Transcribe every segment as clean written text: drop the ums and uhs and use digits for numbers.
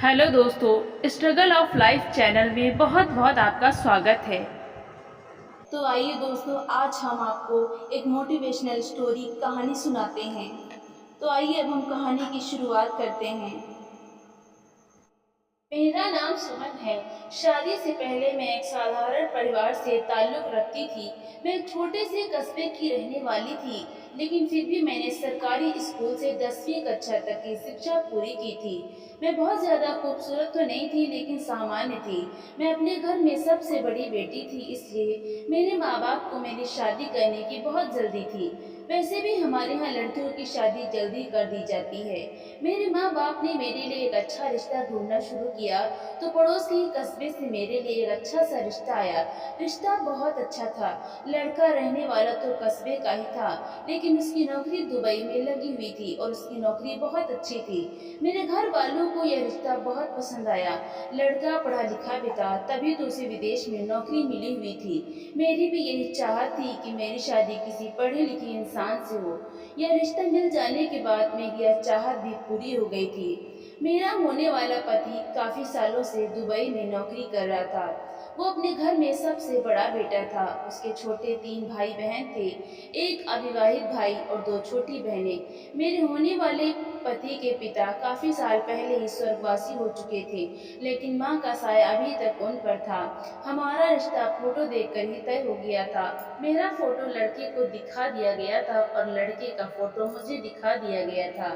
Hello दोस्तों, struggle of life channel में बहुत बहुत आपका स्वागत है। तो आइए दोस्तों, आज हम आपको एक मोटिवेशनल स्टोरी कहानी सुनाते हैं। तो आइए अब हम कहानी की शुरुआत करते हैं। मेरा नाम सुमन है। शादी से पहले मैं एक साधारण परिवार से ताल्लुक रखती थी। मैं एक छोटे से कस्बे की रहने वाली थी, लेकिन फिर भी मैंने सरकारी स्कूल से 10वीं कक्षा तक की शिक्षा पूरी की थी। मैं बहुत ज़्यादा खूबसूरत तो नहीं थी, लेकिन सामान्य थी। मैं अपने घर में सबसे बड़ी बेटी थी, इसलिए मेरे माँ बाप को मेरी शादी करने की बहुत जल्दी थी। वैसे भी हमारे यहाँ लड़कियों की शादी जल्दी कर दी जाती है। मेरे माँ बाप ने मेरे लिए एक अच्छा रिश्ता ढूंढना शुरू किया, तो पड़ोस के ही कस्बे से मेरे लिए एक अच्छा सा रिश्ता आया। रिश्ता बहुत अच्छा था। लड़का रहने वाला तो कस्बे का ही था, लेकिन उसकी नौकरी दुबई में लगी हुई थी और उसकी नौकरी बहुत अच्छी थी। मेरे घर वालों को यह रिश्ता बहुत पसंद आया। लड़का पढ़ा लिखा भी था, तभी तो उसे विदेश में नौकरी मिली हुई थी। मेरी भी यही चाहत थी कि मेरी शादी किसी पढ़े लिखे इंसान से हो। यह रिश्ता मिल जाने के बाद मेरी यह चाहत भी पूरी हो गई थी। मेरा होने वाला पति काफी सालों से दुबई में नौकरी कर रहा था। वो अपने घर में सबसे बड़ा बेटा था। उसके छोटे 3 भाई बहन थे, एक अविवाहित भाई और 2 छोटी बहनें। मेरे होने वाले पति के पिता काफी साल पहले ही स्वर्गवासी हो चुके थे, लेकिन माँ का साया अभी तक उन पर था। हमारा रिश्ता फोटो देखकर ही तय हो गया था। मेरा फोटो लड़के को दिखा दिया गया था और लड़के का फोटो मुझे दिखा दिया गया था।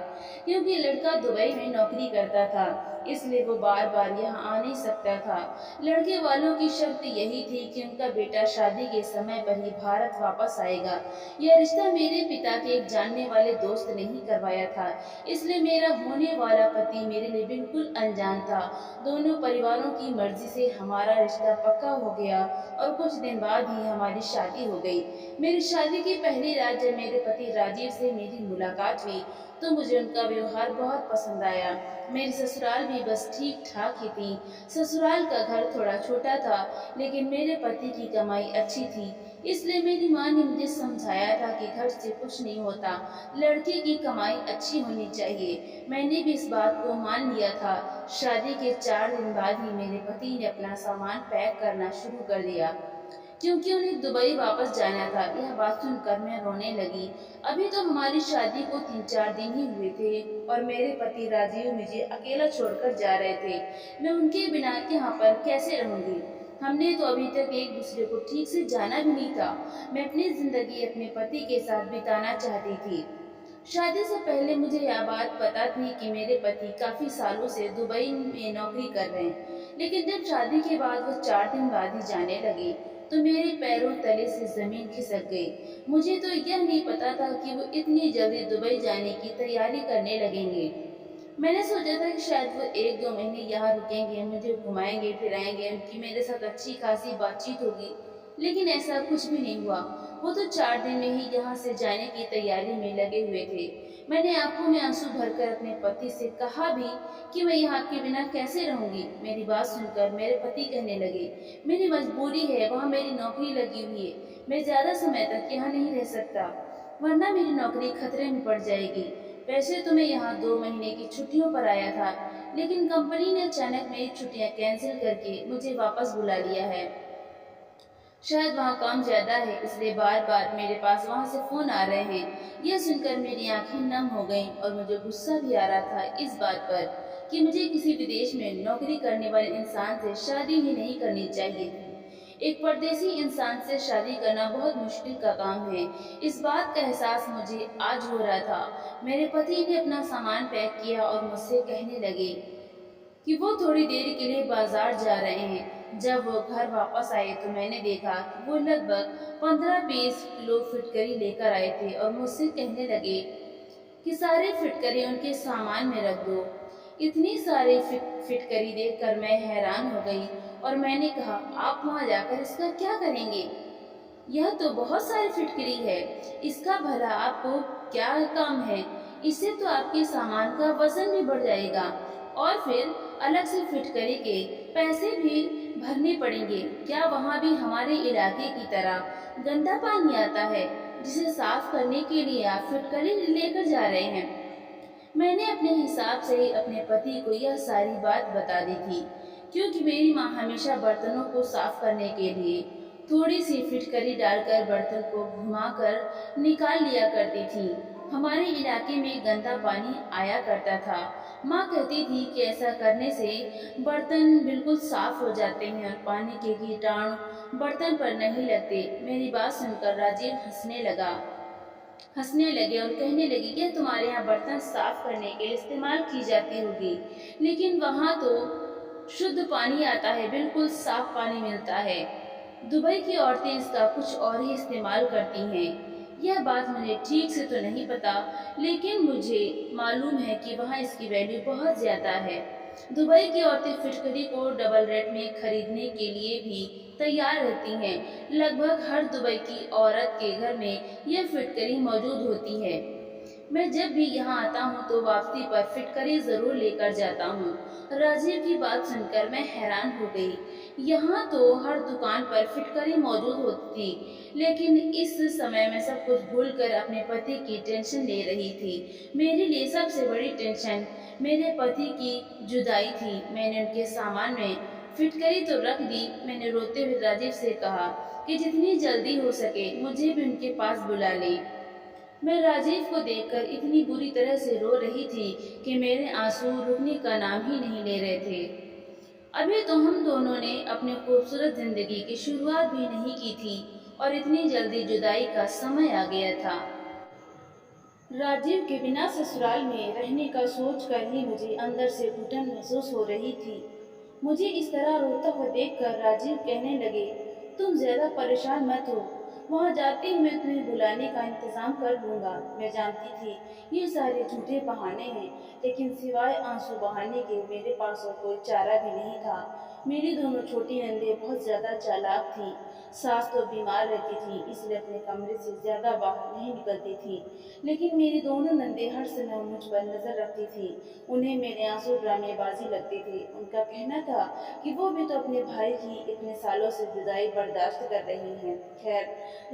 क्योंकि लड़का दुबई में नौकरी करता था, इसलिए वो बार बार यहाँ आ नहीं सकता था। लड़के वालों की शर्त यही थी कि उनका बेटा शादी के समय पर ही भारत वापस आएगा। यह रिश्ता मेरे पिता के एक जानने वाले दोस्त ने ही करवाया था, इसलिए मेरा होने वाला पति मेरे लिए बिल्कुल अनजान था। दोनों परिवारों की मर्जी से हमारा रिश्ता पक्का हो गया और कुछ दिन बाद ही हमारी शादी हो गई। मेरी शादी की पहली रात जब मेरे पति राजीव से मेरी मुलाकात हुई, तो मुझे उनका व्यवहार बहुत पसंद आया। मेरी ससुराल भी बस ठीक ठाक ही थी। ससुराल का घर थोड़ा छोटा था, लेकिन मेरे पति की कमाई अच्छी थी, इसलिए मेरी माँ ने मुझे समझाया था कि घर से कुछ नहीं होता, लड़के की कमाई अच्छी होनी चाहिए। मैंने भी इस बात को मान लिया था। शादी के 4 दिन बाद ही मेरे पति ने अपना सामान पैक करना शुरू कर दिया, क्योंकि उन्हें दुबई वापस जाना था। यह बात सुनकर मैं रोने लगी। अभी तो हमारी शादी को 3-4 दिन ही हुए थे और मेरे पति राजीव मुझे अकेला छोड़कर जा रहे थे। मैं उनके बिना यहाँ पर कैसे रहूंगी? हमने तो अभी तक एक दूसरे को ठीक से जाना भी नहीं था। मैं अपनी जिंदगी अपने पति के साथ बिताना चाहती थी। शादी से पहले मुझे यह बात पता थी कि मेरे पति काफी सालों से दुबई में नौकरी कर रहे हैं, लेकिन जब शादी के बाद वो 4 दिन बाद ही जाने लगे, तो मेरे पैरों तले से जमीन खिसक गई। मुझे तो यह नहीं पता था कि वो इतनी जल्दी दुबई जाने की तैयारी करने लगेंगे। मैंने सोचा था कि शायद वो 1-2 महीने यहाँ रुकेंगे, मुझे घुमाएंगे फिराएंगे, उनकी मेरे साथ अच्छी खासी बातचीत होगी, लेकिन ऐसा कुछ भी नहीं हुआ। वो तो 4 दिन में ही यहाँ से जाने की तैयारी में लगे हुए थे। मैंने आंखों में आंसू भरकर अपने पति से कहा भी कि मैं यहाँ के बिना कैसे रहूंगी। मेरी बात सुनकर मेरे पति कहने लगे, मेरी मजबूरी है, वहाँ मेरी नौकरी लगी हुई है, मैं ज्यादा समय तक यहाँ नहीं रह सकता, वरना मेरी नौकरी खतरे में पड़ जाएगी। वैसे तो मैं यहाँ 2 महीने की छुट्टियों पर आया था, लेकिन कंपनी ने अचानक मेरी छुट्टियाँ कैंसिल करके मुझे वापस बुला लिया है। शायद वहाँ काम ज्यादा है, इसलिए बार बार मेरे पास वहाँ से फोन आ रहे हैं। यह सुनकर मेरी आंखें नम हो गईं और मुझे गुस्सा भी आ रहा था इस बात पर कि मुझे किसी विदेश में नौकरी करने वाले इंसान से शादी ही नहीं करनी चाहिए थी। एक परदेसी इंसान से शादी करना बहुत मुश्किल का काम है। इस बात का एहसास मुझे आज हो रहा था। मेरे पति ने अपना सामान पैक किया और मुझसे कहने लगे कि वो थोड़ी देर के लिए बाजार जा रहे हैं। जब वो घर वापस आए तो मैंने देखा कि वो लगभग 15-20 किलो फिटकरी लेकर आए थे और मुझसे कहने लगे कि सारे फिटकरी उनके सामान में रख दो। इतनी सारी फिटकरी देखकर मैं हैरान हो गई और मैंने कहा, आप वहाँ जाकर इसका क्या करेंगे? यह तो बहुत सारी फिटकरी है, इसका भला आपको क्या काम है? इससे तो आपके सामान का वजन भी बढ़ जाएगा और फिर अलग से फिटकरी के पैसे भी भरने पड़ेंगे। क्या वहाँ भी हमारे इलाके की तरह गंदा पानी आता है जिसे साफ करने के लिए आप फिटकरी लेकर जा रहे हैं? मैंने अपने हिसाब से अपने पति को यह सारी बात बता दी थी, क्योंकि मेरी माँ हमेशा बर्तनों को साफ करने के लिए थोड़ी सी फिटकरी डालकर बर्तन को घुमाकर निकाल लिया करती थी। हमारे इलाके में गंदा पानी आया करता था। माँ कहती थी कि ऐसा करने से बर्तन बिल्कुल साफ हो जाते हैं और पानी के कीटाणु बर्तन पर नहीं लगते। मेरी बात सुनकर राजीव हंसने लगे और कहने लगे कि तुम्हारे यहाँ बर्तन साफ करने के लिए इस्तेमाल की जाती होगी, लेकिन वहाँ तो शुद्ध पानी आता है, बिल्कुल साफ पानी मिलता है। दुबई की औरतें इसका कुछ और ही इस्तेमाल करती हैं। यह बात मुझे ठीक से तो नहीं पता, लेकिन मुझे मालूम है कि वहाँ इसकी वैल्यू बहुत ज़्यादा है। दुबई की औरतें फिटकरी को डबल रेट में खरीदने के लिए भी तैयार रहती हैं। लगभग हर दुबई की औरत के घर में यह फिटकरी मौजूद होती है। मैं जब भी यहाँ आता हूँ तो वापसी पर फिटकरी जरूर लेकर जाता हूँ। राजीव की बात सुनकर मैं हैरान हो गई। यहाँ तो हर दुकान पर फिटकरी मौजूद होती थी, लेकिन इस समय मैं सब कुछ भूलकर अपने पति की टेंशन ले रही थी। मेरे लिए सबसे बड़ी टेंशन मेरे पति की जुदाई थी। मैंने उनके सामान में फिटकरी तो रख दी। मैंने रोते हुए राजीव से कहा कि जितनी जल्दी हो सके मुझे भी उनके पास बुला ले। मैं राजीव को देखकर इतनी बुरी तरह से रो रही थी कि मेरे आंसू रुकने का नाम ही नहीं ले रहे थे। अभी तो हम दोनों ने अपनी खूबसूरत जिंदगी की शुरुआत भी नहीं की थी और इतनी जल्दी जुदाई का समय आ गया था। राजीव के बिना ससुराल में रहने का सोचकर ही मुझे अंदर से घुटन महसूस हो रही थी। मुझे इस तरह रोता हुआ देखकर राजीव कहने लगे, तुम ज्यादा परेशान मत हो, वहाँ जाते ही मैं तुम्हें बुलाने का इंतजाम कर लूंगा। मैं जानती थी ये सारे झूठे बहाने हैं, लेकिन सिवाय आंसू बहाने के मेरे पास और कोई चारा भी नहीं था। मेरी दोनों छोटी नंदें बहुत ज्यादा चालाक थी। सास तो बीमार रहती थी, इसलिए अपने कमरे से ज्यादा बाहर नहीं निकलती थी, लेकिन मेरी दोनों नंदें हर समय मुझ पर नजर रखती थी। उन्हें मेरे आंसू ड्रामेबाजी लगते थे। उनका कहना था कि वो भी तो अपने भाई की इतने सालों से जुदाई बर्दाश्त कर रही हैं। खैर,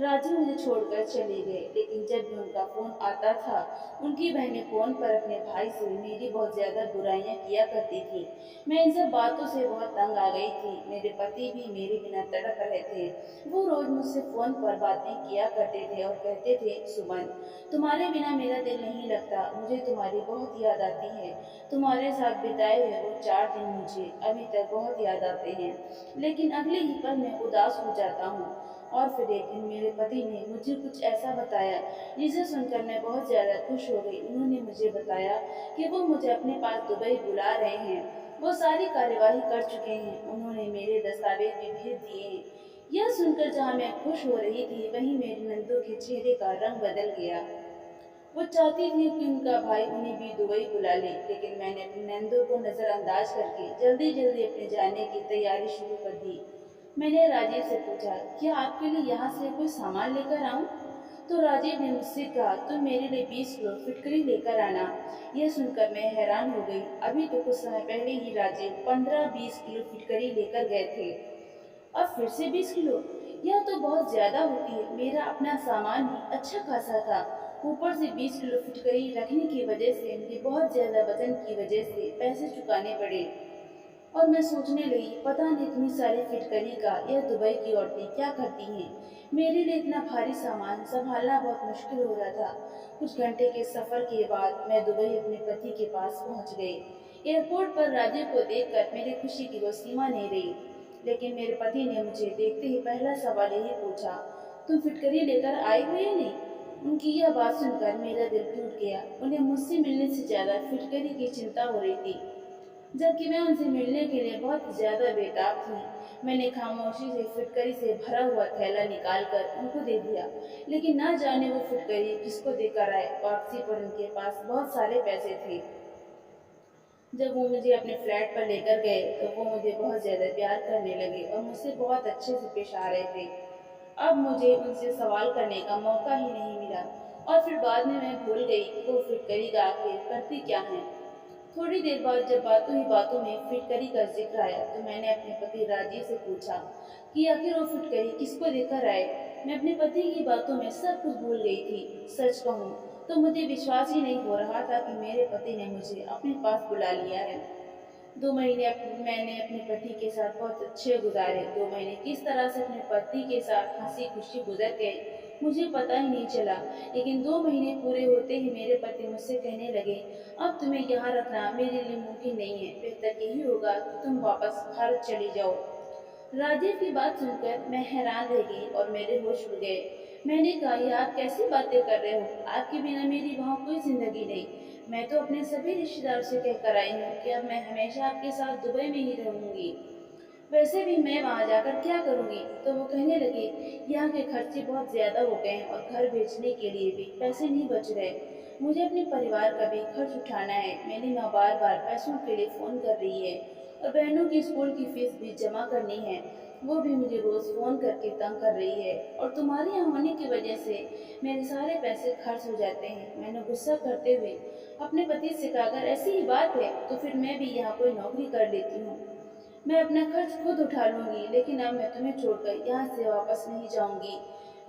राजू मुझे छोड़कर चले गए, लेकिन जब भी उनका फोन आता था, उनकी बहनें फोन पर अपने भाई से मेरी बहुत ज्यादा बुराइयां किया करती थी। मैं इन सब बातों से बहुत तंग आ गई थी। मेरे पति भी मेरे बिना तड़प रहे थे। वो रोज मुझसे फोन पर बातें किया करते थे और कहते थे, सुमन, तुम्हारे बिना मेरा दिल नहीं लगता, मुझे तुम्हारी बहुत याद आती है। तुम्हारे साथ बिताए हुए वो 4 दिन मुझे अभी तक बहुत याद आते हैं, लेकिन अगले ही पल मैं उदास हो जाता हूँ। और फिर एक दिन मेरे पति ने मुझे कुछ ऐसा बताया जिसे सुनकर मैं बहुत ज्यादा खुश हो गई। उन्होंने मुझे बताया कि वो मुझे अपने पास दुबई बुला रहे हैं। वो सारी कार्यवाही कर चुके हैं। उन्होंने मेरे दस्तावेज भी भेज दिए हैं। यह सुनकर जहाँ मैं खुश हो रही थी, वहीं मेरी नंदों के चेहरे का रंग बदल गया। वो चाहती थी कि उनका भाई उन्हें भी दुबई बुला ले, लेकिन मैंने अपनी नंदों को नजरअंदाज करके जल्दी जल्दी अपने जाने की तैयारी शुरू कर दी। मैंने राजीव से पूछा, क्या आपके लिए यहाँ से कोई सामान लेकर आऊं? तो राजीव ने मुझसे कहा, तुम मेरे लिए 20 किलो फिटकरी लेकर आना। यह सुनकर मैं हैरान हो गई। अभी तो कुछ समय पहले ही राजीव 15-20 किलो फिटकरी लेकर गए थे, अब फिर से 20 किलो? यह तो बहुत ज्यादा होती है। मेरा अपना सामान भी अच्छा खासा था, ऊपर से 20 किलो फिटकरी रखने की वजह से मुझे बहुत ज्यादा वजन की वजह से पैसे चुकाने पड़े। और मैं सोचने लगी, पता नहीं इतनी सारी फिटकरी का यह दुबई की औरतें क्या करती हैं। मेरे लिए इतना भारी सामान संभालना बहुत मुश्किल हो रहा था। कुछ घंटे के सफर के बाद मैं दुबई अपने पति के पास पहुंच गई। एयरपोर्ट पर राजीव को देखकर मेरी खुशी की वो सीमा नहीं रही, लेकिन मेरे पति ने मुझे देखते ही पहला सवाल यही पूछा, तुम फिटकरी लेकर आए हो या नहीं? उनकी यह बात सुनकर मेरा दिल टूट गया। उन्हें मुझसे मिलने से ज्यादा फिटकरी की चिंता हो रही थी, जबकि मैं उनसे मिलने के लिए बहुत ज्यादा बेताब थी। मैंने खामोशी से फिटकरी से भरा हुआ थैला निकालकर उनको दे दिया, लेकिन ना जाने वो फिटकरी जिसको देकर आए, वापसी पर उनके पास बहुत सारे पैसे थे। जब वो मुझे अपने फ्लैट पर लेकर गए तो वो मुझे बहुत ज्यादा प्यार करने लगे और मुझसे बहुत अच्छे से पेश आ रहे थे। अब मुझे उनसे सवाल करने का मौका ही नहीं मिला, और फिर बाद में मैं भूल गई कि वो फिटकरी का आखिर करती क्या है। थोड़ी देर बाद जब बातों ही बातों में फिटकरी का जिक्र आया तो मैंने अपने पति राजीव से पूछा कि आखिर वो फिटकरी किसको देकर आए। मैं अपने पति की बातों में सब कुछ भूल गई थी। सच कहूँ तो मुझे विश्वास ही नहीं हो रहा था कि मेरे पति ने मुझे अपने पास बुला लिया है। 2 महीने मैंने अपने पति के साथ बहुत अच्छे गुजारे। 2 महीने किस तरह से अपने पति के साथ हँसी-खुशी गुज़र गए, मुझे पता ही नहीं चला। लेकिन 2 महीने पूरे होते ही मेरे पति मुझसे कहने लगे, "अब तुम्हें यहाँ रखना मेरे लिए मुमकिन नहीं है। बेहतर यही होगा कि तुम वापस भारत चली जाओ।" राजीव की बात सुनकर मैं हैरान रह गई और मेरे होश उड़ गए। मैंने कहा, "ये आप कैसी बातें कर रहे हो? आपके बिना मेरी वहाँ कोई ज़िंदगी नहीं। मैं तो अपने सभी रिश्तेदारों से कहकर आई हूँ कि अब मैं हमेशा आपके साथ दुबई में ही रहूँगी। वैसे भी मैं वहाँ जाकर क्या करूँगी?" तो वो कहने लगे, "यहाँ के खर्चे बहुत ज़्यादा हो गए हैं और घर बेचने के लिए भी पैसे नहीं बच रहे। मुझे अपने परिवार का भी खर्च उठाना है। मेरी माँ बार-बार पैसों के लिए फ़ोन कर रही है और बहनों की स्कूल की फ़ीस भी जमा करनी है। वो भी मुझे रोज़ फ़ोन करके तंग कर रही है और तुम्हारे यहाँ होने की वजह से मेरे सारे पैसे खर्च हो जाते हैं।" मैंने गुस्सा करते हुए अपने पति से कहा, "अगर ऐसी ही बात है तो फिर मैं भी यहाँ कोई नौकरी कर लेती हूँ। मैं अपना खर्च खुद उठा लूँगी, लेकिन अब मैं तुम्हें छोड़कर यहाँ से वापस नहीं जाऊँगी।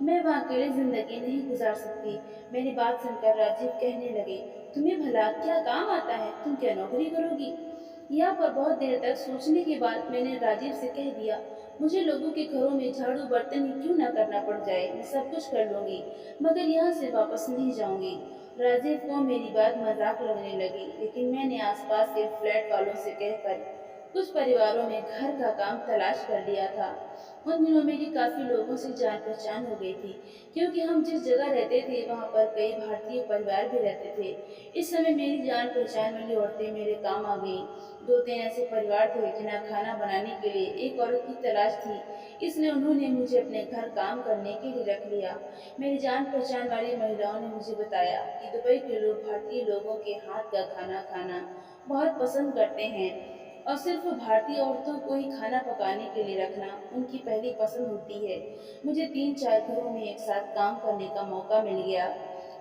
मैं वहाँ अकेले ज़िंदगी नहीं गुजार सकती।" मेरी बात सुनकर राजीव कहने लगे, "तुम्हें भला क्या काम आता है? तुम क्या नौकरी करोगी?" यहाँ पर बहुत देर तक सोचने के बाद मैंने राजीव से कह दिया, "मुझे लोगों के घरों में झाड़ू बर्तन ही क्यों ना करना पड़ जाए, मैं सब कुछ कर लूँगी, मगर यहाँ से वापस नहीं जाऊँगी।" राजीव को मेरी बात मजाक लगने लगी, लेकिन मैंने आसपास के फ्लैट वालों से कहकर कुछ परिवारों में घर का काम तलाश कर लिया था। उन दिनों मेरी काफ़ी लोगों से जान पहचान हो गई थी, क्योंकि हम जिस जगह रहते थे वहाँ पर कई भारतीय परिवार भी रहते थे। इस समय मेरी जान पहचान वाली औरतें मेरे काम आ गईं। 2-3 ऐसे परिवार थे जिन्हें खाना बनाने के लिए एक औरत की तलाश थी, इसलिए उन्होंने मुझे अपने घर काम करने के लिए रख लिया। मेरी जान पहचान वाली महिलाओं ने मुझे बताया कि दुबई के लोग भारतीय लोगों के हाथ का खाना खाना बहुत पसंद करते हैं और सिर्फ भारतीय औरतों को ही खाना पकाने के लिए रखना उनकी पहली पसंद होती है। मुझे 3-4 घरों में एक साथ काम करने का मौका मिल गया।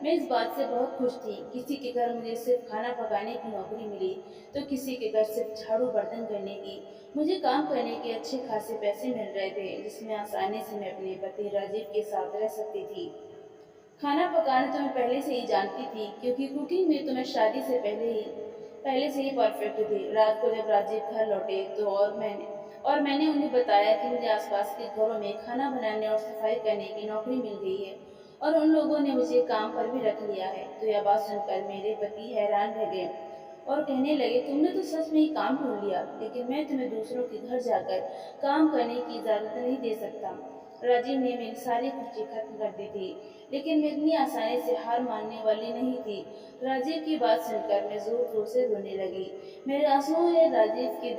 मैं इस बात से बहुत खुश थी। किसी के घर मुझे सिर्फ खाना पकाने की नौकरी मिली, तो किसी के घर सिर्फ झाड़ू बर्तन करने की। मुझे काम करने के अच्छे खासे पैसे मिल रहे थे, जिसमें आसानी से मैं अपने पति राजीव के साथ रह सकती थी। खाना पकाना तो मैं पहले से ही जानती थी, क्योंकि कुकिंग में तो मैं शादी से पहले से ही परफेक्ट थी। रात को जब राजीव घर लौटे तो मैंने उन्हें बताया कि मुझे आसपास के घरों में खाना बनाने और सफाई करने की नौकरी मिल गई है और उन लोगों ने मुझे काम पर भी रख लिया है। तो यह बात सुनकर मेरे पति हैरान रह गए और कहने लगे, "तुमने तो सच में ही काम ढूंढ लिया, लेकिन मैं तुम्हें दूसरों के घर जाकर काम करने की इजाज़त नहीं दे सकता।" राजीव ने मेरी सारी खुशी खत्म कर दी थी, लेकिन मैं इतनी आसानी से हार मानने वाली नहीं थी। राजीव की बात सुनकर मैं जोर-जोर से रोने लगी। मेरे आंसुओं ने राजीव के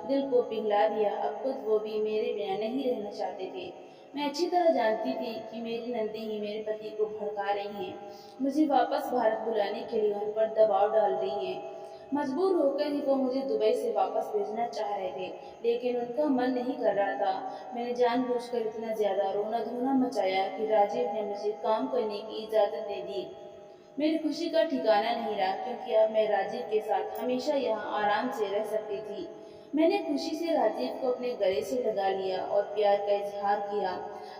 दिल को पिघला दिया। अब खुद वो भी मेरे बिना नहीं रहना चाहते थे। मैं अच्छी तरह जानती थी कि मेरी नंदी ही मेरे पति को भड़का रही हैं, मुझे वापस भारत बुलाने के लिए उन पर दबाव डाल रही हैं। मजबूर होकर ही वो मुझे दुबई से वापस भेजना चाह रहे थे, लेकिन उनका मन नहीं कर रहा था। मैंने जानबूझकर इतना ज़्यादा रोना-धोना मचाया कि राजीव ने मुझे काम करने की इजाज़त दे दी। मेरी खुशी का ठिकाना नहीं रहा, क्योंकि अब मैं राजीव के साथ हमेशा यहाँ आराम से रह सकती थी। मैंने खुशी से राजीव को अपने गले से लगा लिया और प्यार का इजहार किया।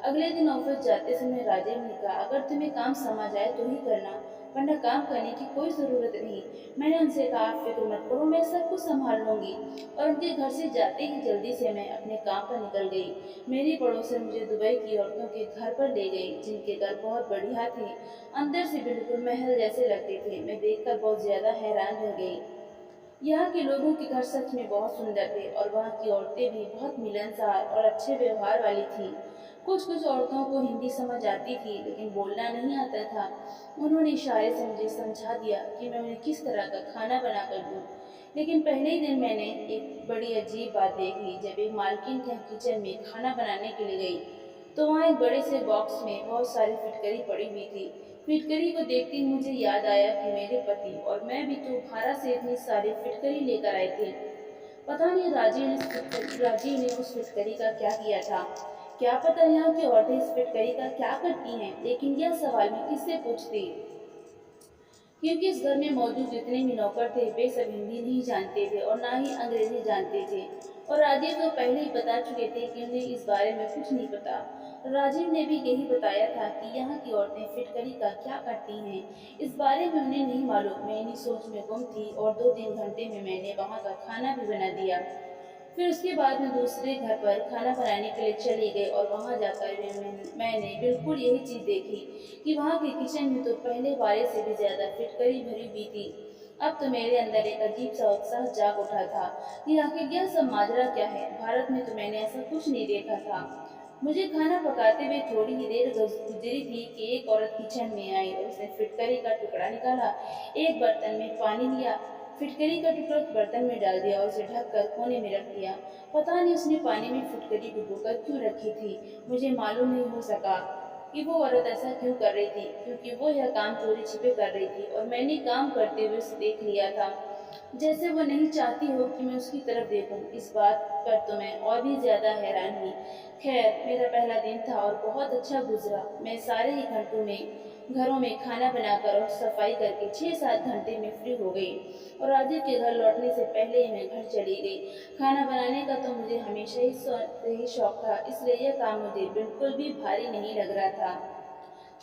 अगले दिन ऑफिस जाते समय राजीव ने कहा, "अगर तुम्हें काम समझ आए तो ही करना, वरना काम करने की कोई ज़रूरत नहीं।" मैंने उनसे कहा, "आप फिक्र मत करो, मैं सब कुछ संभाल लूँगी।" और उनके घर से जाते ही जल्दी से मैं अपने काम पर निकल गई। मेरी पड़ोसन मुझे दुबई की औरतों के घर पर ले गई, जिनके घर बहुत बढ़िया थे, अंदर से बिल्कुल महल जैसे लगते थे। मैं देखकर बहुत ज़्यादा हैरान रह गई। यहाँ के लोगों के घर सच में बहुत सुंदर थे और वहाँ की औरतें भी बहुत मिलनसार और अच्छे व्यवहार वाली थीं। कुछ-कुछ औरतों को हिंदी समझ आती थी, लेकिन बोलना नहीं आता था। उन्होंने इशारे से मुझे समझा दिया कि मैं उन्हें किस तरह का खाना बनाकर दूँ। लेकिन पहले ही दिन मैंने एक बड़ी अजीब बात देखी। जब एक मालकिन के किचन में खाना बनाने के लिए गई, तो वहाँ एक बड़े से बॉक्स में बहुत सारी फिटकरी पड़ी हुई थी। फिटकरी को देखते ही मुझे याद आया कि मेरे पति और मैं भी तो भारत से इतनी सारी फिटकरी लेकर आए थे। पता नहीं राजीव ने उस फिटकरी का क्या किया था। क्या पता यहाँ की औरतें इस फिटकरी का क्या करती हैं, लेकिन यह सवाल मैं किससे पूछती। क्योंकि इस घर में मौजूद जितने भी नौकर थे वे सब हिंदी नहीं जानते थे और ना ही अंग्रेजी जानते थे। और राजीव तो पहले ही बता चुके थे कि उन्हें इस बारे में कुछ नहीं पता। राजीव ने भी यही बताया था कि यहाँ की औरतें फिटकरी का क्या करती हैं, इस बारे में उन्हें नहीं मालूम। मैं इन्हीं सोच में गुम थी और 2-3 घंटे में मैंने वहाँ का खाना भी बना दिया। फिर उसके बाद मैं दूसरे घर पर खाना बनाने के लिए चली गई और वहाँ जाकर मैंने बिल्कुल यही चीज़ देखी कि वहाँ के किचन में तो पहले वाले से भी ज़्यादा फिटकरी भरी हुई थी। अब तो मेरे अंदर एक अजीब सा उत्साह जाग उठा था कि आखिर यह सब माजरा क्या है। भारत में तो मैंने ऐसा कुछ नहीं देखा था। मुझे खाना पकाते हुए थोड़ी ही देर गुजरी थी कि एक औरत किचन में आई और उसने फिटकरी का टुकड़ा निकाला, एक बर्तन में पानी लिया, फिटकरी का टुकड़ा बर्तन में डाल दिया और उसे ढककर कोने में रख दिया। पता नहीं उसने पानी में फिटकरी डुबोकर क्यों रखी थी। मुझे मालूम नहीं हो सका कि वो औरत ऐसा क्यों कर रही थी, क्योंकि वो यह काम चोरी छिपे कर रही थी और मैंने काम करते हुए उसे देख लिया था। जैसे वो नहीं चाहती हो कि मैं उसकी तरफ देखूं। इस बात पर तो मैं और भी ज्यादा हैरान हुई। खैर, मेरा पहला दिन था और बहुत अच्छा गुजरा। मैं सारे ही घरों में खाना बनाकर और सफाई करके 6-7 घंटे में फ्री हो गई और राजीव के घर लौटने से पहले ही मैं घर चली गई। खाना बनाने का तो मुझे हमेशा ही शौक था, इसलिए यह काम मुझे बिल्कुल भी भारी नहीं लग रहा था।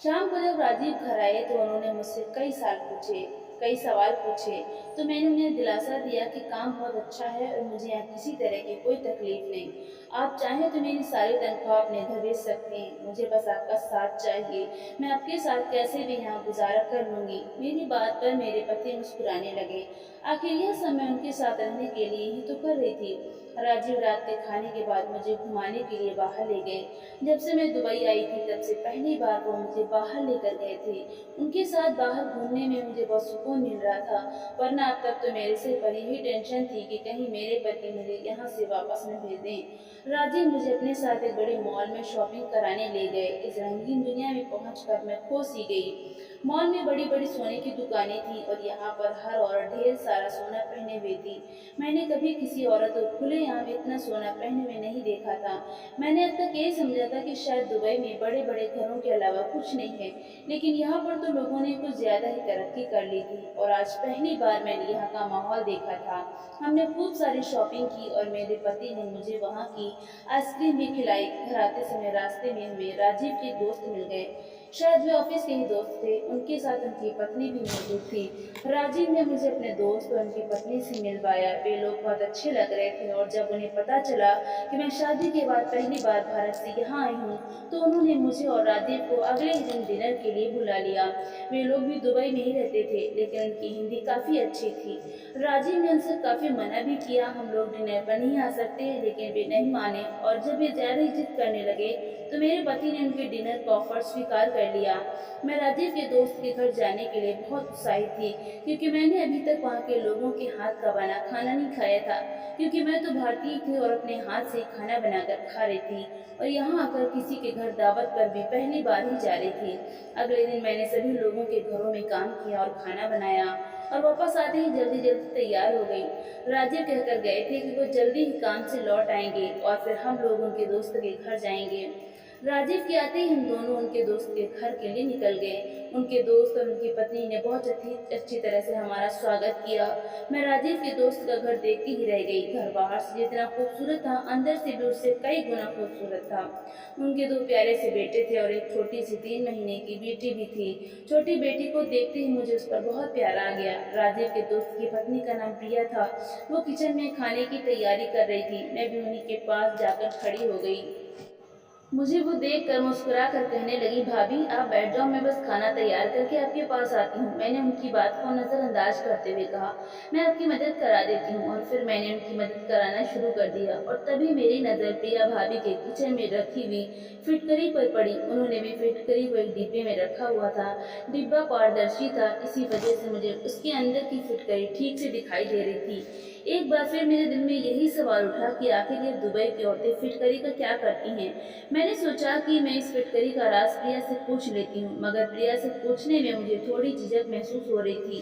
शाम को जब राजीव घर आए तो उन्होंने मुझसे कई सवाल पूछे। तो मैंने उन्हें दिलासा दिया कि काम बहुत अच्छा है और मुझे यहाँ किसी तरह की कोई तकलीफ नहीं। आप चाहें तो मेरी सारी तनख्वाह अपने घर भेज सकते हैं, मुझे बस आपका साथ चाहिए। मैं आपके साथ कैसे भी यहाँ गुजारा कर लूंगी। मेरी बात पर मेरे पति मुस्कुराने लगे। आखिर यह सब मैं उनके साथ रहने के लिए ही तो कर रही थी। राजीव रात के खाने के बाद मुझे घुमाने के लिए बाहर ले गए। जब से मैं दुबई आई थी तब से पहली बार वो मुझे बाहर लेकर गए थे। उनके साथ बाहर घूमने में मुझे बहुत सुकून मिल रहा था, वरना अब तक तो मेरे से बड़ी ही टेंशन थी कि कहीं मेरे पति मुझे यहाँ से वापस न भेज दें। राजीव मुझे अपने साथ एक बड़े मॉल में शॉपिंग कराने ले गए। इस रंगीन दुनिया में पहुंचकर मैं खो सी गई। मॉल में बड़ी बड़ी सोने की दुकानें थी और यहाँ पर हर औरत ढेर सारा सोना पहने हुए थी। मैंने कभी किसी औरत को खुलेआम इतना सोना पहने हुए नहीं देखा था। मैंने अब तक यही समझा था कि शायद दुबई में बड़े बड़े घरों के अलावा कुछ नहीं है, लेकिन यहाँ पर तो लोगों ने कुछ ज्यादा ही तरक्की कर ली थी और आज पहली बार मैंने यहाँ का माहौल देखा था। हमने खूब सारी शॉपिंग की और मेरे पति ने मुझे वहाँ की आइसक्रीम भी खिलाई। घर आते समय रास्ते में हमें राजीव के दोस्त मिल गए। शायद वे ऑफिस के ही दोस्त थे। उनके साथ उनकी पत्नी भी मौजूद थी। राजीव ने मुझे अपने दोस्त और उनकी पत्नी से मिलवाया। वे लोग बहुत अच्छे लग रहे थे और जब उन्हें पता चला कि मैं शादी के बाद पहली बार भारत से यहाँ आई हूँ तो उन्होंने मुझे और राजीव को अगले ही दिन डिनर के लिए बुला लिया। वे लोग भी दुबई में ही रहते थे, लेकिन उनकी हिंदी काफ़ी अच्छी थी। राजीव ने उनसे काफ़ी मना भी किया, हम लोग डिनर पर नहीं आ सकते, लेकिन वे नहीं माने और जब वे ज़्यादा ही जिद करने लगे तो मेरे पति ने उनके डिनर का ऑफर स्वीकार कर लिया। मैं राजीव के दोस्त के घर जाने के लिए बहुत उत्साहित थी, क्योंकि मैंने अभी तक वहाँ के लोगों के हाथ का बना खाना नहीं खाया था, क्योंकि मैं तो भारतीय थी और अपने हाथ से खाना बनाकर खा रही थी और यहाँ आकर किसी के घर दावत पर भी पहली बार ही जा रही थी। अगले दिन मैंने सभी लोगों के घरों में काम किया और खाना बनाया और वापस आते ही जल्दी जल्दी तैयार हो गई। राजीव कहकर गए थे कि वो जल्दी ही काम से लौट आएंगे और फिर हम लोग उनके दोस्त के घर जाएंगे। राजीव के आते ही हम दोनों उनके दोस्त के घर के लिए निकल गए। उनके दोस्त और उनकी पत्नी ने बहुत अच्छी तरह से हमारा स्वागत किया। मैं राजीव के दोस्त का घर देखती ही रह गई। घर बाहर से जितना खूबसूरत था, अंदर से भी उससे कई गुना खूबसूरत था। उनके 2 प्यारे से बेटे थे और एक छोटी सी 3 महीने की बेटी भी थी। छोटी बेटी को देखते ही मुझे उस पर बहुत प्यार आ गया। राजीव के दोस्त की पत्नी का नाम प्रिया था। वो किचन में खाने की तैयारी कर रही थी। मैं भी उन्हीं के पास जाकर खड़ी हो गई। मुझे वो देख कर मुस्कुरा कर कहने लगी, भाभी आप बैठ जाओ, मैं बस खाना तैयार करके आपके पास आती हूँ। मैंने उनकी बात को नज़रअंदाज करते हुए कहा, मैं आपकी मदद करा देती हूँ। और फिर मैंने उनकी मदद कराना शुरू कर दिया और तभी मेरी नज़र प्रिया भाभी के किचन में रखी हुई फिटकरी पर पड़ी। उन्होंने भी फिटकरी को एक डिब्बे में रखा हुआ था। डिब्बा पारदर्शी था, इसी वजह से मुझे उसके अंदर की फिटकरी ठीक से दिखाई दे रही थी। एक बार फिर मेरे दिल में यही सवाल उठा कि आखिर ये दुबई की औरतें फिटकरी का क्या करती हैं। मैंने सोचा कि मैं इस फिटकरी का राज प्रिया से पूछ लेती हूँ, मगर प्रिया से पूछने में मुझे थोड़ी झिझक महसूस हो रही थी,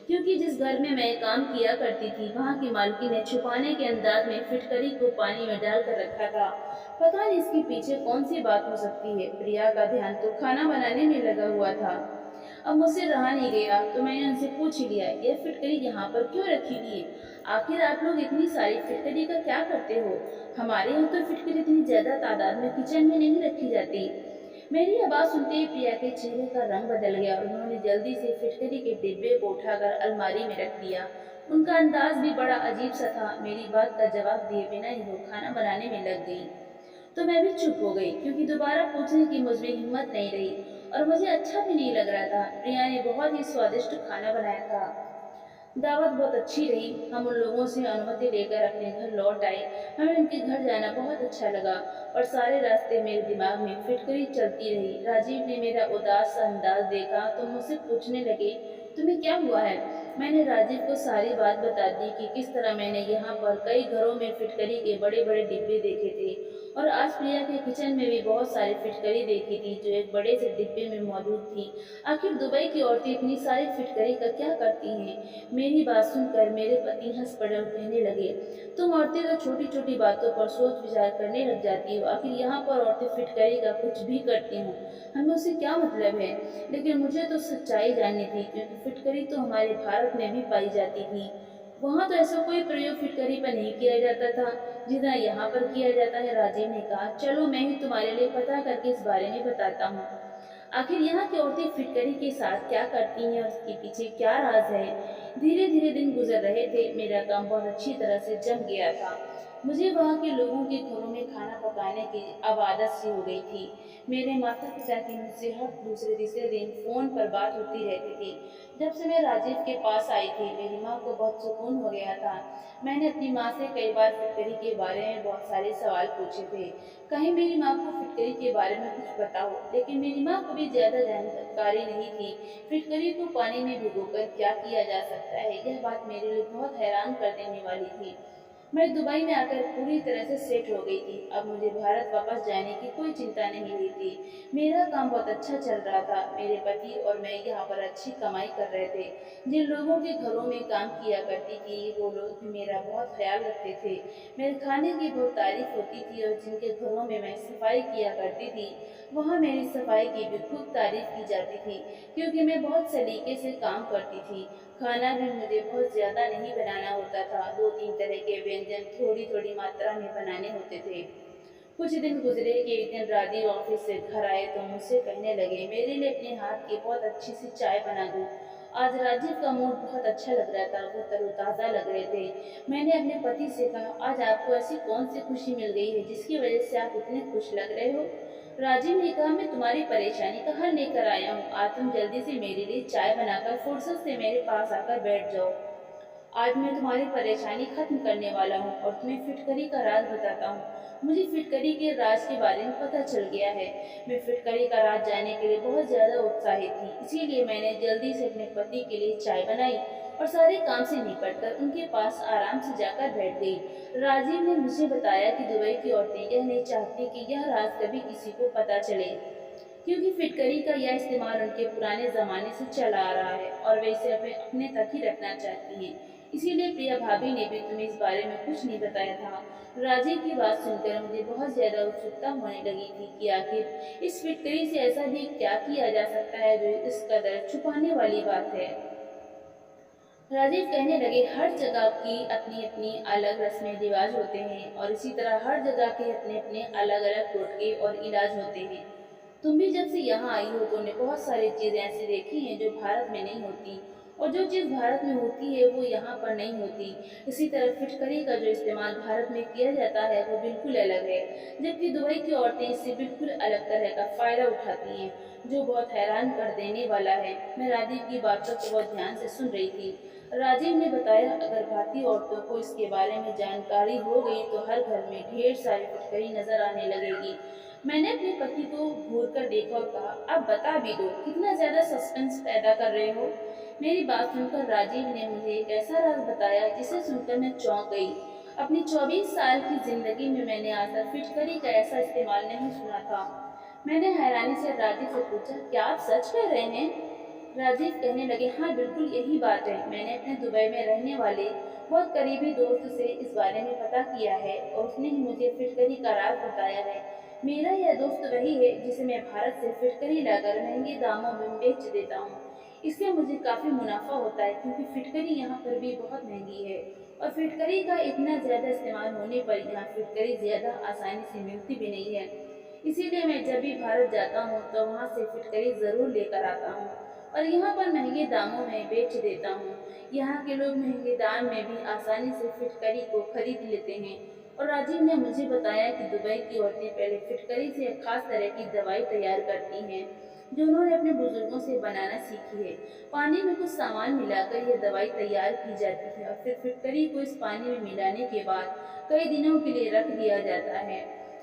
क्योंकि जिस घर में मैं काम किया करती थी वहाँ की मालकिन ने छुपाने के अंदाज में फिटकरी को पानी में डालकर रखा था। पता नहीं इसके पीछे कौन सी बात हो सकती है। प्रिया का ध्यान तो खाना बनाने में लगा हुआ था। अब मुझसे रहा नहीं गया तो मैंने उनसे पूछ ही लिया, यह फिटकरी यहाँ पर क्यों रखी हुई है? आखिर आप लोग इतनी सारी फिटकरी का क्या करते हो? हमारे यहाँ तो फिटकरी इतनी ज्यादा तादाद में किचन में नहीं रखी जाती। मेरी आवाज सुनते ही प्रिया के चेहरे का रंग बदल गया और उन्होंने जल्दी से फिटकरी के डिब्बे को उठाकर अलमारी में रख दिया। उनका अंदाज भी बड़ा अजीब सा था। मेरी बात का जवाब दिए बिना ही वो खाना बनाने में लग गई। तो मैं भी चुप हो गई क्योंकि दोबारा पूछने की मुझमें हिम्मत नहीं रही और मुझे अच्छा भी नहीं लग रहा था। प्रिया ने बहुत ही स्वादिष्ट खाना बनाया था। दावत बहुत अच्छी रही। हम उन लोगों से अनुमति लेकर अपने घर लौट आए। हमें उनके घर जाना बहुत अच्छा लगा और सारे रास्ते मेरे दिमाग में फिटकरी चलती रही। राजीव ने मेरा उदास सा अंदाज देखा तो मुझसे पूछने लगे, तुम्हें क्या हुआ है? मैंने राजीव को सारी बात बता दी कि किस तरह मैंने यहाँ पर कई घरों में फिटकरी के बड़े बड़े डिब्बे देखे थे और आज प्रिया के किचन में भी बहुत सारी फिटकरी देखी थी जो एक बड़े से डिब्बे में मौजूद थी। आखिर दुबई की औरतें इतनी सारी फिटकरी का क्या करती हैं? मेरी बात सुनकर मेरे पति हंस पड़े और कहने लगे, तुम औरतें तो छोटी छोटी बातों पर सोच विचार करने लग जाती हो। आखिर यहाँ पर औरतें फिटकरी का कुछ भी करती हों, हमें उससे क्या मतलब है? लेकिन मुझे तो सच्चाई जाननी थी क्योंकि फिटकरी तो हमारे भारत में भी पाई जाती थी। वहाँ तो ऐसा कोई प्रयोग फिटकरी पर नहीं किया जाता था जितना यहाँ पर किया जाता है। राजीव ने कहा, चलो मैं ही तुम्हारे लिए पता करके इस बारे में बताता हूँ। आखिर यहाँ की औरतें फिटकरी के साथ क्या करती हैं और उसके पीछे क्या राज है? धीरे धीरे दिन गुजर रहे थे। मेरा काम बहुत अच्छी तरह से जम गया था। मुझे वहाँ के लोगों के घरों में खाना पकाने की अब आदत सी हो गई थी। मेरे माता पिता की मुझसे हर दूसरे तीसरे दिन फोन पर बात होती रहती थी। जब से मैं राजीव के पास आई थी मेरी माँ को बहुत सुकून हो गया था। मैंने अपनी माँ से कई बार फिटकरी के बारे में बहुत सारे सवाल पूछे थे। कहीं मेरी माँ को फिटकरी के बारे में कुछ बताओ, लेकिन मेरी माँ को भी ज्यादा जानकारी नहीं थी। फिटकरी को पानी में भिगोकर क्या किया जा सकता है, यह बात मेरे लिए बहुत हैरान कर देने वाली थी। मैं दुबई में आकर पूरी तरह से सेट हो गई थी। अब मुझे भारत वापस जाने की कोई चिंता नहीं हुई थी। मेरा काम बहुत अच्छा चल रहा था। मेरे पति और मैं यहाँ पर अच्छी कमाई कर रहे थे। जिन लोगों के घरों में काम किया करती थी वो लोग भी मेरा बहुत ख्याल रखते थे। मेरे खाने की बहुत तारीफ होती थी और जिनके घरों में मैं सफाई किया करती थी वहाँ मेरी सफाई की भी खूब तारीफ की जाती थी क्योंकि मैं बहुत सलीके से काम करती थी। खाना भी मुझे बहुत ज्यादा नहीं बनाना होता था। दो तीन तरह के व्यंजन थोड़ी थोड़ी मात्रा में बनाने होते थे। कुछ दिन गुजरे कि एक दिन राजीव ऑफिस से घर आए तो मुझसे कहने लगे, मेरे लिए अपने हाथ की बहुत अच्छी सी चाय बना दूं। आज राजीव का मूड बहुत अच्छा लग रहा था। वो तरोताजा लग रहे थे। मैंने अपने पति से कहा, आज आपको ऐसी कौन सी खुशी मिल गई है जिसकी वजह से आप इतने खुश लग रहे हो? राजीव ने कहा, मैं तुम्हारी परेशानी का हल लेकर आया हूँ। आज तुम जल्दी से मेरे लिए चाय बनाकर फुर्सत से मेरे पास आकर बैठ जाओ। आज मैं तुम्हारी परेशानी खत्म करने वाला हूँ और तुम्हें फिटकरी का राज बताता हूँ। मुझे फिटकरी के राज के बारे में पता चल गया है। मैं फिटकरी का राज जानने के लिए बहुत ज्यादा उत्साहित थी, इसीलिए मैंने जल्दी से अपने पति के लिए चाय बनाई और सारे काम से निपट कर उनके पास आराम से जाकर बैठ गई। राजीव ने मुझे बताया कि दुबई की औरतें यह नहीं चाहती कि यह राज कभी किसी को पता चले क्योंकि फिटकरी का यह इस्तेमाल उनके पुराने जमाने से चला आ रहा है और वे इसे अपने तक ही रखना चाहती हैं। इसीलिए प्रिया भाभी ने भी तुम्हें इस बारे में कुछ नहीं बताया था। राजीव की बात सुनकर मुझे बहुत ज्यादा उत्सुकता होने लगी थी कि आखिर इस फिटकरी से ऐसा भी क्या किया जा सकता है जो इस कदर छुपाने वाली बात है। राजीव कहने लगे, हर जगह की अपनी अपनी अलग रस्में रिवाज होते हैं और इसी तरह हर जगह के अपने अपने अलग अलग टोटके और इलाज होते हैं। तुम भी जब से यहाँ आई हो तुमने बहुत सारी चीजें ऐसी देखी हैं जो भारत में नहीं होती और जो चीज भारत में होती है वो यहाँ पर नहीं होती। इसी तरह फिटकरी का जो इस्तेमाल भारत में किया जाता है वो बिल्कुल अलग है, जबकि दुबई की औरतें इससे बिल्कुल अलग तरह का फायदा उठाती हैं जो बहुत हैरान कर देने वाला है। मैं राजीव की बातों को बहुत ध्यान से सुन रही थी। राजीव ने बताया, अगर भारतीय औरतों को इसके बारे में जानकारी हो गई तो हर घर में ढेर सारी फिटकरी नजर आने लगेगी। मैंने अपने पति को घूर कर देखा और कहा, अब बता भी दो, कितना ज्यादा सस्पेंस पैदा कर रहे हो। मेरी बात सुनकर राजीव ने मुझे एक ऐसा राज बताया जिसे सुनकर मैं चौंक गई। अपनी 24 साल की जिंदगी में मैंने आज तक फिटकरी का ऐसा इस्तेमाल नहीं सुना था। मैंने हैरानी से राजीव से पूछा, क्या आप सच कह रहे हैं? राजीव कहने लगे, हाँ बिल्कुल यही बात है। मैंने अपने दुबई में रहने वाले बहुत करीबी दोस्त से इस बारे में पता किया है और उसने ही मुझे फिटकरी का राज बताया है। मेरा यह दोस्त वही है जिसे मैं भारत से फिटकरी लाकर महंगे दामों में बेच देता हूँ। इससे मुझे काफ़ी मुनाफा होता है क्योंकि फिटकरी यहाँ पर भी बहुत महंगी है और फिटकरी का इतना ज़्यादा इस्तेमाल होने पर यहाँ फिटकरी ज़्यादा आसानी से मिलती भी नहीं है। इसीलिए मैं जब भी भारत जाता हूँ तो वहाँ से फिटकरी ज़रूर लेकर आता हूँ और यहाँ पर महंगे दामों में बेच देता हूँ। यहाँ के लोग महंगे दाम में भी आसानी से फिटकरी को खरीद लेते हैं। और राजीव ने मुझे बताया कि दुबई की औरतें पहले फिटकरी से एक खास तरह की दवाई तैयार करती हैं जो उन्होंने अपने बुजुर्गों से बनाना सीखी है। पानी में कुछ सामान मिलाकर यह दवाई तैयार की जाती है और फिर फिटकरी को इस पानी में मिलाने के बाद कई दिनों के लिए रख दिया जाता है।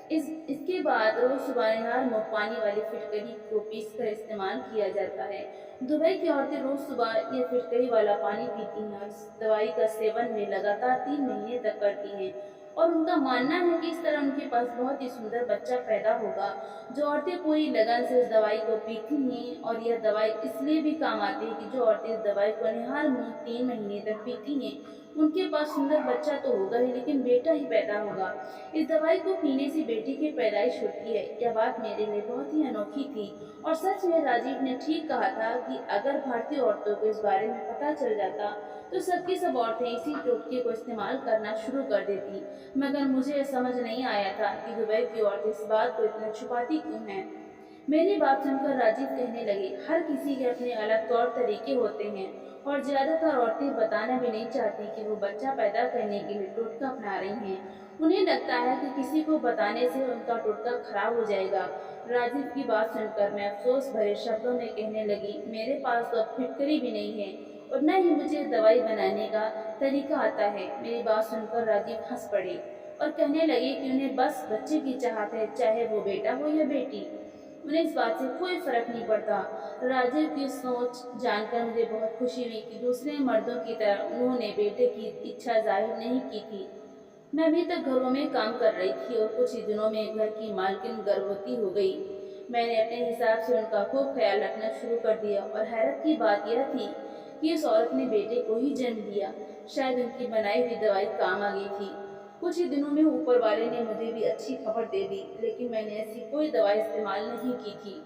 इसके बाद रोज सुबह निहार मुँह पानी वाली फिटकरी को पीसकर इस्तेमाल किया जाता है। दुबई की औरतें रोज सुबह ये फिटकरी वाला पानी पीती हैं और इस दवाई का सेवन वे लगातार 3 महीने तक करती हैं और उनका मानना है कि इस तरह उनके पास बहुत ही सुंदर बच्चा पैदा होगा। जो औरतें पूरी लगन से इस दवाई को पीती हैं और यह दवाई इसलिए भी काम आती है कि जो औरतें इस दवाई को निहार मुँह 3 महीने तक पीती हैं उनके पास सुंदर बच्चा तो होगा ही लेकिन बेटा ही पैदा होगा। इस दवाई को पीने से बेटी की पैदाइश होती है। यह बात मेरे लिए बहुत ही अनोखी थी और सच में राजीव ने ठीक कहा था कि अगर भारतीय औरतों को इस बारे में पता चल जाता तो सबकी सब औरतें इसी टोटके को इस्तेमाल करना शुरू कर देती। मगर मुझे समझ नहीं आया था कि दुबई की औरतें इस बात को इतना छुपाती क्यों हैं। मेरी बात सुनकर राजीव कहने लगे, हर किसी के अपने अलग तौर तरीके होते हैं और ज्यादातर औरतें बताना भी नहीं चाहती कि वो बच्चा पैदा करने के लिए टोटका अपना रही हैं। उन्हें लगता है कि किसी को बताने से उनका टोटका खराब हो जाएगा। राजीव की बात सुनकर मैं अफसोस भरे शब्दों में कहने लगी, मेरे पास तो अब फिटकरी भी नहीं है और न ही मुझे दवाई बनाने का तरीका आता है। मेरी बात सुनकर राजीव हंस पड़े और कहने लगे कि उन्हें बस बच्चे की चाहत है, चाहे वो बेटा हो या बेटी। उन्हें इस बात से कोई फर्क नहीं पड़ता। राजीव की सोच जानकर मुझे बहुत खुशी हुई कि दूसरे मर्दों की तरह उन्होंने बेटे की इच्छा जाहिर नहीं की थी। मैं अभी तक घरों में काम कर रही थी और कुछ ही दिनों में घर की मालकिन गर्भवती हो गई। मैंने अपने हिसाब से उनका खूब ख्याल रखना शुरू कर दिया और हैरत की बात यह थी कि इस औरत ने बेटे को ही जन्म दिया। शायद उनकी बनाई हुई दवाई काम आ गई थी। कुछ ही दिनों में ऊपर वाले ने मुझे भी अच्छी खबर दे दी, लेकिन मैंने ऐसी कोई दवाई इस्तेमाल नहीं की थी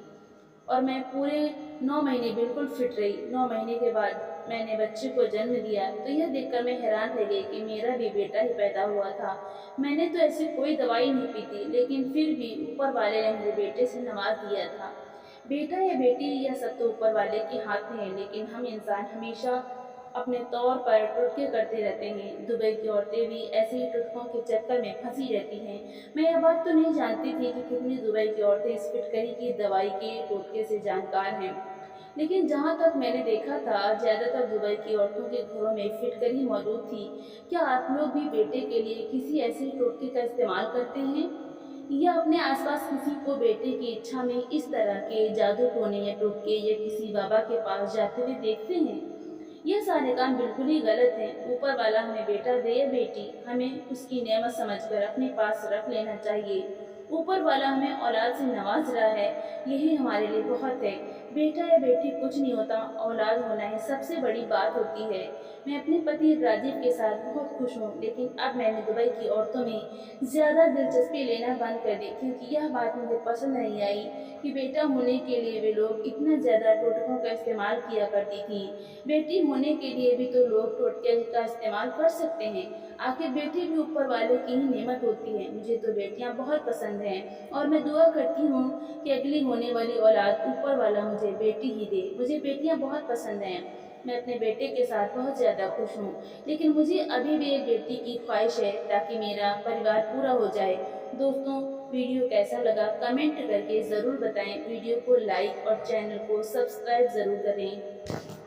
और मैं पूरे 9 महीने बिल्कुल फिट रही। 9 महीने के बाद मैंने बच्चे को जन्म दिया तो यह देखकर मैं हैरान रह गई कि मेरा भी बेटा ही पैदा हुआ था। मैंने तो ऐसी कोई दवाई नहीं पी थी, लेकिन फिर भी ऊपर वाले ने मुझे बेटे से नवाज दिया था। बेटा या बेटी यह सब तो ऊपर वाले के हाथ में है, लेकिन हम इंसान हमेशा अपने तौर पर टुटके करते रहते हैं। दुबई की औरतें भी ऐसे ही टुटकों के चक्कर में फंसी रहती हैं। मैं यह बात तो नहीं जानती थी कि कितनी दुबई की औरतें इस फिटकरी की दवाई के टोटके से जानकार हैं, लेकिन जहाँ तक मैंने देखा था ज़्यादातर दुबई की औरतों के घरों में फिटकरी मौजूद थी। क्या आप लोग भी बेटे के लिए किसी ऐसे टोटके का इस्तेमाल करते हैं या अपने आसपास किसी को बेटे की इच्छा में इस तरह के जादू टोने या टोटके या किसी बाबा के पास जाते हुए देखते हैं? यह सारे काम बिल्कुल ही गलत हैं। ऊपर वाला हमें बेटा दे या बेटी, हमें उसकी नेमत समझकर अपने पास रख लेना चाहिए। ऊपर वाला हमें औलाद से नवाज रहा है, यही हमारे लिए बहुत है। बेटा या बेटी कुछ नहीं होता, औलाद होना ही सबसे बड़ी बात होती है। मैं अपने पति राजीव के साथ बहुत खुश हूँ, लेकिन अब मैंने दुबई की औरतों में ज़्यादा दिलचस्पी लेना बंद कर दी क्योंकि यह बात मुझे पसंद नहीं आई कि बेटा होने के लिए वे लोग इतना ज़्यादा टोटकों का इस्तेमाल किया करती थी। बेटी होने के लिए भी तो लोग टोटके का इस्तेमाल कर सकते हैं। आखिर बेटी भी ऊपर वाले की ही नेमत होती है। मुझे तो बेटियां बहुत पसंद हैं और मैं दुआ करती हूँ कि अगली होने वाली औलाद ऊपर वाला मुझे बेटी ही दे। मुझे बेटियां बहुत पसंद हैं। मैं अपने बेटे के साथ बहुत ज़्यादा खुश हूँ, लेकिन मुझे अभी भी एक बेटी की ख्वाहिश है ताकि मेरा परिवार पूरा हो जाए। दोस्तों, वीडियो कैसा लगा कमेंट करके ज़रूर बताएं। वीडियो को लाइक और चैनल को सब्सक्राइब ज़रूर करें।